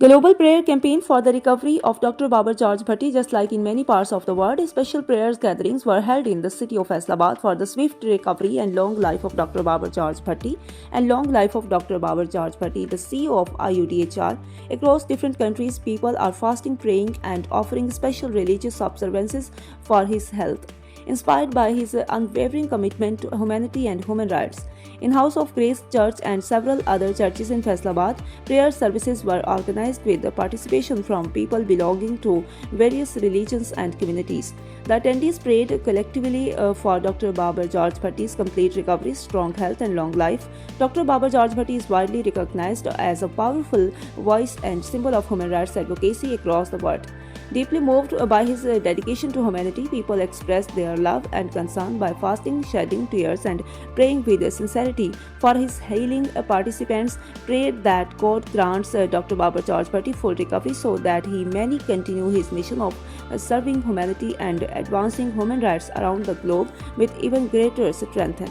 Global prayer campaign for the recovery of Dr. Babar George Bhatti. Just like in many parts of the world, special prayers gatherings were held in the city of Islamabad for the swift recovery and long life of Dr. Babar George Bhatti and long life of Dr. Babar George Bhatti, the CEO of IUDHR. Across different countries, people are fasting, praying and offering special religious observances for his health, inspired by his unwavering commitment to humanity and human rights. In House of Grace Church and several other churches in Faisalabad, prayer services were organized with the participation from people belonging to various religions and communities. The attendees prayed collectively for Dr. Babar George Bhatti's complete recovery, strong health and long life. Dr. Babar George Bhatti is widely recognized as a powerful voice and symbol of human rights advocacy across the world. Deeply moved by his dedication to humanity, people expressed their love and concern by fasting, shedding tears, and praying with sincerity for his healing. Participants prayed that God grants Dr. Babar George Bhatti full recovery so that he may continue his mission of serving humanity and advancing human rights around the globe with even greater strength.